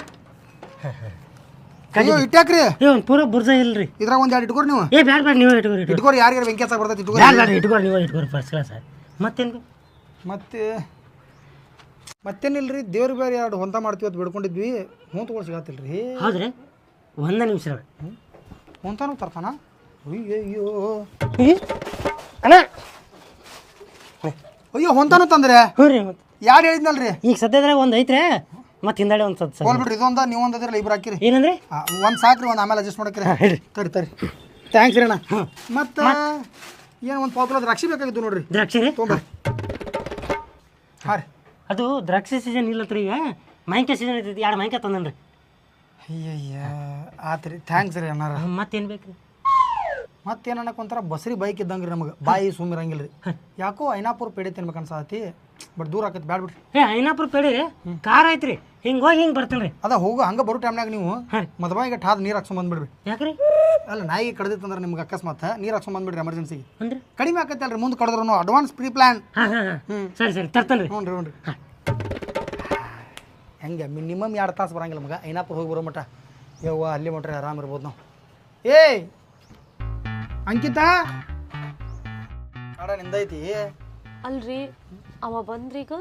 ಅಯ್ಯೋ ಇಟ್ಟಾಕ್ರಿ. ಏ ಒಂದು ಪೂರ ಬುರ್ಜ ಇಲ್ಲ ರೀ. ಇದ್ರಾಗ ಒಂದು 2 ಇಟ್ಕೋರಿ ನೀವು. ಏ ಬ್ಯಾಡ ನೀವೇ ಇಟ್ಕೋರಿ. ಇಟ್ಕೋರಿ ಯಾರ್ಯಾರು ಬೆಂಕಿ ಹಚ್ಚ ಬರ್ತೈತಿ ಇಟ್ಕೋರಿ. ಬ್ಯಾಡ ಇಟ್ಕೋರಿ ನೀವೇ ಇಟ್ಕೋರಿ ಫಸ್ಟ್ ಕ್ಲಾಸ್. ಮತ್ತೇನು ಬೇಕು? ಮತ್ತೇನಿಲ್ರಿ. ದೇವ್ರಿಗೆ ಬೇರೆ 2 ಹೊಂತ ಮಾಡ್ತೀವಿ ಅಂತ ಬಿಡ್ಕೊಂಡಿದ್ವಿ. ಹ್ಞೂ ತೊಗೊಳ್ ಸಿಗತ್ತಿಲ್ರಿ. ಹೌದ್ರಿ? ಒಂದು ನಿಮಿಷ ಹೊಂತಾನು ತರ್ತಾನ. ಅಯ್ಯೋ ಅಣ್ಣ. ಅಯ್ಯೋ ಹೊಂತಾನು ತಂದ್ರೆ? ಹ್ಞೂ ರೀ. ಮತ್ತೆ ಯಾರು ಹೇಳಿದ್ನಲ್ರಿ? ಈಗ ಸದ್ಯದ್ರಾಗ ಒಂದು ಐತ್ರಿ. ಮತ್ತೆ ಹಿಂದಾಡಿ ಒಂದು ಸತ್ ಹೋಲ್ಬಿಡ್ರಿ. ಇದೊಂದ ನೀವು ಒಂದಿರಲ್ಲ ಇಬ್ರು ಹಾಕಿರಿ. ಏನಂದ್ರಿ? ಒಂದು ಸಾಕ್ರಿ. ಒಂದು ಆಮೇಲೆ ಅಡ್ಜಸ್ಟ್ ಮಾಡಕ್ರಿ. ತರಿ ಥ್ಯಾಂಕ್ಸ್ ರೀ ಅಣ್ಣ. ಮತ್ತು ಏನು ಒಂದು ಪಾವುಕಿಲೋ ದ್ರಾಕ್ಷಿ ಬೇಕಾಗಿತ್ತು ನೋಡ್ರಿ. ದ್ರಾಕ್ಷಿ ರೀ? ತೊಗೊಂಬರ್ರಿ. ಹಾಂ ರೀ. ಅದು ದ್ರಾಕ್ಷಿ ಸೀಸನ್ ಇಲ್ಲತ್ರಿ ಈಗ. ಮಾವಿನಕಾಯಿ ಸೀಸನ್ ಐತಿ. 2 ಮಾವಿನಕಾಯಿ ತಂದನ್ರಿ. ಅಯ್ಯಯ್ಯ ಆತು ರೀ. ಥ್ಯಾಂಕ್ಸ್ ರೀ ಅಣ್ಣಾರ. ಮತ್ತೇನು ಬೇಕು ರೀ? ಮತ್ತೇನು ಅನ್ನಕ್ಕೆ ಒಂಥರ ಬಸ್ರಿ ಬೈಕ್ ಇದ್ದಂಗೆ ರೀ ನಮಗೆ. ಬಾಯಿ ಸುಮ್ಮಿರಂಗಿಲ್ಲ ರೀ. ಯಾಕೋ ಐನಾಪುರ ಪೇಡೆ ತಿನ್ಬೇಕು ಅನ್ಸತಿ. ಬಟ್ ದೂರ ಆಕೈತಿ ಬ್ಯಾಡ ಬಿಡ್ರಿ. ಐನಾಪುರ ಪೇಡಿ ರೀ ಕಾರ್ ಐತ್ರಿ ಹಿಂಗೆ ಹೋಗಿ ಹಿಂಗೆ ಬರ್ತೀನಿ ರೀ. ಅದ ಹೋಗು ಹಂಗೆ ಬರೋ ಟೈಮ್ನಾಗ ನೀವು ಮದ್ಬಾಯಿಗೆ ಠಾದ್ ನೀರು ಹಾಕ್ಸ್ಕೊಂಡ್ ಬಂದ್ಬಿಡ್ರಿ. ಯಾಕ್ರಿ? ಅಲ್ಲ ನಾಯಿಗೆ ಕಡ್ದಿತ್ತಂದ್ರೆ ನಿಮ್ಗೆ ಅಕಸ್ಮಾತ್ ನೀರು ಹಾಕ್ಸ್ಕೊಂಡ್ ಬಂದ್ಬಿಡ್ರಿ ಎಮರ್ಜೆನ್ಸಿಗೆ. ಅಂದ್ರೆ ಕಡಿಮೆ ಆಕೈತಲ್ರಿ ಮುಂದೆ ಕಡ್ದ್ರು ಅಡ್ವಾನ್ಸ್ ಪ್ರೀ ಪ್ಲಾನ್. ಸರಿ ಸರಿ ತರ್ತೇನೆ ರೀ. ಹ್ಞೂ ರೀ ಹೆಂಗೆ ಮಿನಿಮಮ್ 2 ತಾಸು ಬರಂಗಿಲ್ಲ ಮಗ ಐನಾಪುರ ಹೋಗಿ ಬರೋ ಮಟ. ಯವ್ವ ಅಲ್ಲಿ ಮಟ್ರೆ ಆರಾಮ್ ಇರ್ಬೋದು ನಾವು. ಏಯ್ ಅಂಕಿತಾ ಆಡ ನಿಂದೈತಿ. ಅಲ್ರಿ ಅವ ಬಂದ್ರೀಗ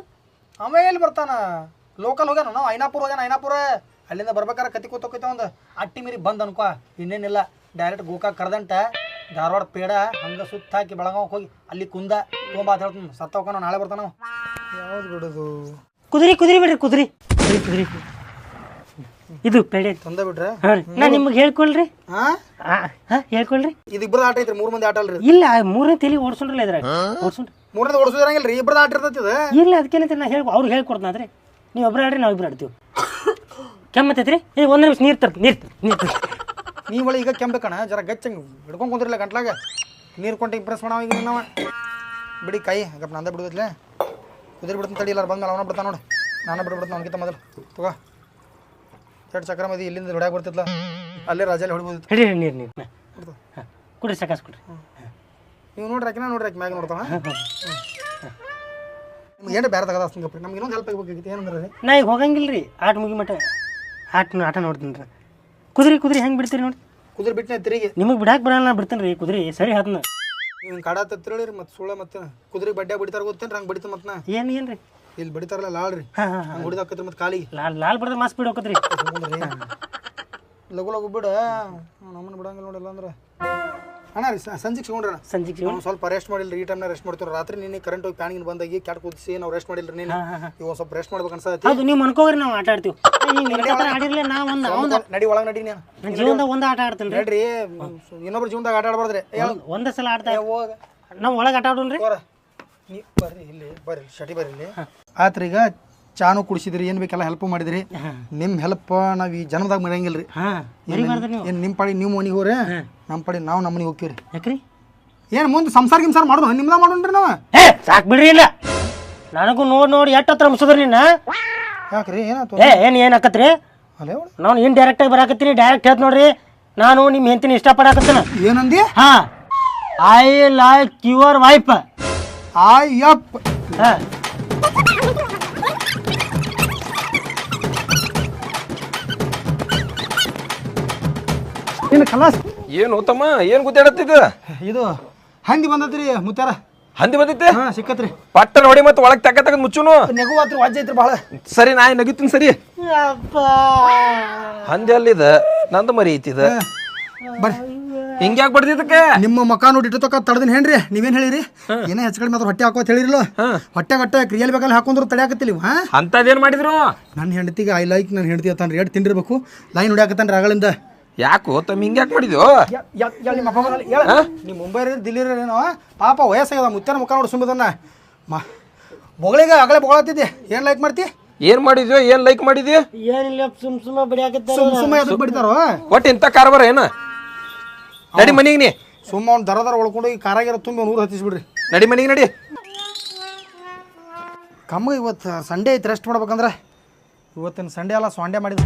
ಅವ ಎಲ್ಲಿ ಬರ್ತಾನ? ಲೋಕಲ್ ಹೋಗ್ಯಾನ ನಾವು ಐನಾಪುರ ಹೋಗ್ಯಾನ. ಐನಾಪುರ ಅಲ್ಲಿಂದ ಬರ್ಬೇಕಾರೆ ಕತಿ ಕೂತೋಕೈತೆ ಒಂದು ಅಟ್ಟಿ ಮೀರಿ ಬಂದ್ ಅನ್ಕೋ. ಇನ್ನೇನಿಲ್ಲ ಡೈರೆಕ್ಟ್ ಗೋಕಾಕ್ ಕರ್ದಂಟ ಧಾರವಾಡ ಪೇಡ ಹಂಗೆ ಸುತ್ತ ಹಾಕಿ ಬೆಳಗಾವ್ ಹೋಗಿ ಅಲ್ಲಿ ಕುಂದ ತೊಗೊಂಬ ಅಂತ ಹೇಳ್ತೀನಿ. ಸತ್ತ ಹೋಗೋಣ ನಾಳೆ ಬರ್ತಾನ. ಯಾವ್ದು ಬಿಡೋದು? ಕುದುರೆ ಬಿಡ್ರಿ ಕುದುರೆ ಇದು ಪೇಡೆ ತಂದ ಬಿಡ್ರೆ. ಹಾಂ ರೀ ನಾ ನಿಮ್ಗೆ ಹೇಳ್ಕೊಳ್ರಿ. ಹಾಂ ಹೇಳ್ಕೊಳ್ರಿ. ಇದು ಇಬ್ಬರದ ಆಟ ಐತ್ರಿ, 3 ಮಂದಿ ಆಟ ಅಲ್ರಿ. ಇಲ್ಲ 3ನೇ ತಲೆ ಓಡಿಸೋಣ್ರಲ್ಲ ಇದ್ರಾಗ ಓಡಿಸೋಣ್ರಿ. 3ನೇದು ಓಡಿಸೋದಿರಂಗಿಲ್ಲ ರೀ, ಇಬ್ಬರದ ಆಟ ಇರ್ತೈತಿ ಇದು. ಇಲ್ಲ ಅದಕ್ಕೇನಂತ ನಾ ಅವ್ರು ಹೇಳ್ಕೊಡ್ತಾನ್ರಿ. ನೀವು ಒಬ್ಬರು ಆಡ್ರಿ ನಾವು ಇಬ್ಬರು ಆಡ್ತೀವಿ. ಕೆಮ್ಮತ್ತೈತ್ರಿ ಈಗ 1 ನಿಮಿಷ ನೀರು ತರ್ತೀನಿ. ನೀವಳ ಈಗ ಕೆಂಬೇಕಣ ಜರ ಗಚ್ಚಂಗೆ ಹಿಡ್ಕೊಂಡು ಕುಂದ್ರಿಲ್ಲ ಗಂಟ್ಲಾಗ ನೀರು ಕೊಂಡು ಇಂಪ್ರೆಸ್ ಮಾಡವ. ಈಗ ನಾವು ಬಿಡಿ ಕೈ ಗಪ್ಪ ನಂದ ಬಿಡುದಿಲ್ಲ. ಕುದುರೆ ಬಿಡ್ತಾನೆ ತಡಿ. ಇಲ್ಲ ಬಂದ್ಮೇಲೆ ಅವನ ಬಿಡ್ತಾನೆ ನೋಡಿ. ನಾನು ಬಿಡ್ಬಿಡ್ತಾನೆ ಅವನಿಗಿಂತ ಮೊದಲು. ತಗೋ ಎರಡು ಚಕ್ರ ಮದಿ ಇಲ್ಲಿಂದ ಹೊಡ್ಯಾಗ ಬರ್ತಿದ್ಲ ಅಲ್ಲೇ ರಾಜಲ್ಲಿ ಹೊಡಿಬೋದು. ಹಿಡಿ ನೀರು ಹಾಂ ಕುಡ್ರಿ ಸಾಕಾಸ್ ಕೊಡ್ರಿ. ನೀವು ನೋಡ್ರಿ ಆಕಿನ ನೋಡ್ರಿ ಆಕಿ ಮ್ಯಾಗ ನೋಡ್ತಾವ. ನಿಮ್ಗೆ ಏನು ಬೇರೆ ತಗದ ಅಷ್ಟಂಗಪ್ಪ. ನಮ್ಗೆ ಇನ್ನೊಂದು ಹೆಲ್ಪ್ ಆಗಬೇಕಾಗಿತ್ತು. ಏನಂದ್ರೆ ನಾ ಈಗ ಹೋಗಂಗಿಲ್ಲ ರೀ ಆಟ ಮುಗಿ ಮಟ್ಟ ಆಟ ನೋಡ್ತೀನಿ ರೀ. ಕುದುರೆ ಹೆಂಗೆ ಬಿಡ್ತೀರಿ ನೋಡಿ. ಕುದುರೆ ಬಿಟ್ಟನೆ ತಿರುಗಿ ನಿಮಗೆ ಬಿಡಾಕ್ ಬರಲ್ಲ ನಾ ಬಿಡ್ತೀನಿ ರೀ ಕುದುರೆ ಸರಿ ಹಾದ್ನ. ನೀವು ಕಾಡತ್ತ ತಿರುಳಿ ಮತ್ತು ಸುಳ್ಳ ಮತ್ತೆ ಕುದುರೆ ಬಡ್ಡೆ ಬಡಿತಾರ ಗೊತ್ತೇನ್ರಿ? ಹಂಗೆ ಬಡಿತ ಮತ್ತೆ ಏನು ರೀ ಇಲ್ಲಿ ಬಡಿತಾರಲ್ಲ ಲಾಳ್ರಿ ಹಂಗೆ ಹೊಡಿದಾಕತ್ರಿ ಮತ್ತೆ ಕಾಲಿಗೆ ಲಾಲ್ ಬಿಡದ್ರೆ ಮಾಸ್ ಬಿಡ್ ಹೋಗತ್ರಿ. ಲಗು ಬಿಡ ನಮ್ಮನ್ನು ಬಿಡಂಗಿಲ್ಲ ನೋಡಿಲ್ಲ ಅಂದ್ರೆ. ಅಣ್ಣ ರೀ ಸಂಜೆಗೆ ಸಿಗೊಂಡ್ರಣ. ಸಂಜೆಗೆ ನಾವು ಸ್ವಲ್ಪ ರೆಸ್ಟ್ ಮಾಡಿಲ್ರಿ. ಈ ಟೈಮ್ನಾಗ ರೆಸ್ಟ್ ಮಾಡ್ತೀವಿ. ರಾತ್ರಿ ನೀನು ಕರೆಂಟ್ ಹೋಗಿ ಪ್ಯಾನಿಗೆ ಬಂದಾಗಿ ಕ್ಯಾಟ್ ಕೂದಿಸಿ ನಾವು ರೆಸ್ಟ್ ಮಾಡಿಲ್ರಿ. ನೀನು ಇವಾಗ ಸ್ವಲ್ಪ ರೆಸ್ಟ್ ಮಾಡ್ಬೇಕು ಅನ್ಸತಿ. ಹೌದು ನೀವು ಅನ್ಕೋಗ್ರಿ ನಾವು ಆಟ ಆಡ್ತೀವಿ. ಆಡಿರ್ಲಿ ನಾ ಒಂದು ನಡಿ ಒಳಗೆ ನಡಿ. ನೀನು ನನ್ನ ಜೀವನದಾಗ ಒಂದು ಆಟ ಆಡ್ತೀನಿ ರೀ. ನಡ್ರಿ ಇನ್ನೊಬ್ರು ಜೀವನದಾಗ ಆಟ ಆಡ್ಬಾರ್ದ್ರಿ. ಒಂದೇ ಸಲ ಆಡ್ತಾ ಹೋಗ ನಾವು ಒಳಗೆ ಆಟ ಆಡೋಣ್ರಿ. ನೀ ಬರ್ರಿ ಇಲ್ಲಿ ಬರ್ರಿ ಶಟಿ ಬರ್ರಿ ಇಲ್ಲಿ. ಆತ್ರಿ ಈಗ ಚಾನು ಕುಡಿಸಿದ್ರಿ, ಏನು ಬೇಕೆಲ್ಲ ಹೆಲ್ಪ್ ಮಾಡಿದ್ರಿ. ನಿಮ್ಮ ಹೆಲ್ಪ್ ನಾವು ಈ ಜನ್ಮದಾಗ ಮರೆಯಂಗಿಲ್ಲ ರೀ. ಏನು ನಿಮ್ಮ ಪಾಡಿ ನೀವು ಮನೆಗೆ ಹೋಗ್ರಿ, ನಮ್ಮ ಪಾಡಿ ನಾವು ನಮ್ಮ ಮನೆಗೆ ಹೋಗ್ತೀವಿ ರೀ. ಯಾಕ್ರಿ ಏನು ಮುಂದೆ ಸಂಸಾರ ಮಾಡೋಣ ನಿಮ್ದಾಗ ಮಾಡೋಣ್ರಿ ನಾವು. ಸಾಕು ಬಿಡ್ರಿ. ಇಲ್ಲ ನನಗೂ ನೋಡಿ ಎಷ್ಟು ಹತ್ರ ಮುಗಿಸಿದ್ರಿ ನೀನು. ಯಾಕ್ರಿ ಏನಾಯ್ತು? ಏನು ಹಾಕತ್ರಿ? ಅಲ್ಲೇ ನಾನು ಏನು ಡೈರೆಕ್ಟಾಗಿ ಬರಾಕತ್ತೀನಿ. ಡೈರೆಕ್ಟ್ ಹೇಳ್ತ ನೋಡ್ರಿ ನಾನು ನಿಮ್ಮ ಹೆಂಡತಿನ ಇಷ್ಟಪಡಾಕತ್ತೀನಿ. ಏನಂದಿ? ಹಾಂ ಐ ಲೈಕ್ ಯುವರ್ ವೈಫ್. ಆಯಪ್ಪ ಹಾಂ ಏನು ಕಲಾಸ್ ಏನು ತಮ್ಮ ಏನು ಗುದ್ದಾಡತ್ತಿದ್ದ? ಇದು ಹಂದಿ ಬಂದತ್ರಿ ಮುತ್ಯಾರ. ಹಂದಿ ಬಂದಿತ್ತೆ? ಹಾಂ ಸಿಕ್ಕತ್ರಿ. ಪಟ್ಟ ನೋಡಿ ಮತ್ತೆ ಒಳಗೆ ತೆಗದ್ ಮುಚ್ಚುನು. ನೆಗು ಆತ್ರಿ ವಾಜ್ಯ ಐತ್ರಿ ಭಾಳ. ಸರಿ ನಾ ನಗಿತೀನಿ ಸರಿ. ಹಂದಿ ಅಲ್ಲಿದ ನಂದು ಮರಿ ಐತಿದ. ಬರ್ರಿ ಹಿಂಗ್ಯಾಕ್ ಬಡ್ದಿದ್ದಕ್ಕೆ? ನಿಮ್ಮ ಮಕ ನೋಡಿ ಇಟ್ಟತಕ್ಕ ತಡದಿನ ಹೇಳ್ರಿ. ನೀವೇನ್ ಹೇಳಿರಿ? ಏನೇ ಹೆಚ್ಚು ಕಡಿಮೆ ಮಾತ್ರ ಹೊಟ್ಟೆ ಹಾಕೋತ್ ಹೇಳಿರಲ್ಲ. ಹೊಟ್ಟೆ ಗಟ್ಟೆ ಕ್ರಿಯಲ್ ಬೇಕಲ್ಲಿ ಹಾಕೊಂಡ್ರು ತಡೆಯಾಕತ್ತಿಲ್ಲ. ಅಂತದೇನ್ ಮಾಡಿದ್ರು? ನನ್ನ ಹೆಂಡತಿಗೆ ಐ ಲೈಕ್ ನನ್ನ ಹೆಂಡತಿ ಅತ್ತಾನ್ರಿ. ಎರಡು ತಿಂಡಿರ್ಬೇಕು ಲೈನ್ ಹೊಡ್ಯಾಕತ್ತಾನ್ರಿ ಆಗಳಿಂದ. ಯಾಕೋ ತಮ್ಮ ಹಿಂಗ್ಯಾಕ್ ಮಾಡಿದ್ವು? ನೀವು ಮುಂಬೈ ದಿಲ್ಲಿ ಏನೋ ಪಾಪ ವಯಸ್ಸಾಗ್ಯದ. ಮುತ್ಯಾನ ಮುಖ ನೋಡಿ ಸುಮ್ಮದನ್ನ ಬೊಗಳಿಗೆ ಅಗಳೆ ಬೊಗಳತ್ತಿದ್ದೆ. ಏನು ಲೈಕ್ ಮಾಡ್ತಿ? ಏನ್ ಮಾಡಿದ್ಯೋ ಏನ್ ಲೈಕ್ ಮಾಡಿದ್ಯೋ? ಏನಿಲ್ಲ ಸುಮ್ಮ ಬಿಡಿಯಾಕತ್ತ. ಸುಮ್ಮ ಎದಕ್ಕೆ ಬಿಡ್ತಾರೋ? ಒಟ್ಟು ಇಂಥ ಕಾರ್ಬಾರ ಏನ? ನಡಿ ಮನಿಗೆ ನೀ. ಸುಮ್ಮ ಅವ್ನು ದರ ಒಳ್ಕೊಂಡು ಈ ಕಾರಾಗಿರ ತುಂಬಿ 100 ಹತ್ತಿಸ್ಬಿಡ್ರಿ. ನಡಿ ಮನಿಗೆ ನಡಿ. ಕಮ್ಮ ಇವತ್ತು ಸಂಡೇ ಐತಿ ರೆಸ್ಟ್ ಮಾಡ್ಬೇಕಂದ್ರೆ. ಇವತ್ತಿನ ಸಂಡೇ ಅಲ್ಲ ಸೊಂಡೆ ಮಾಡಿದ.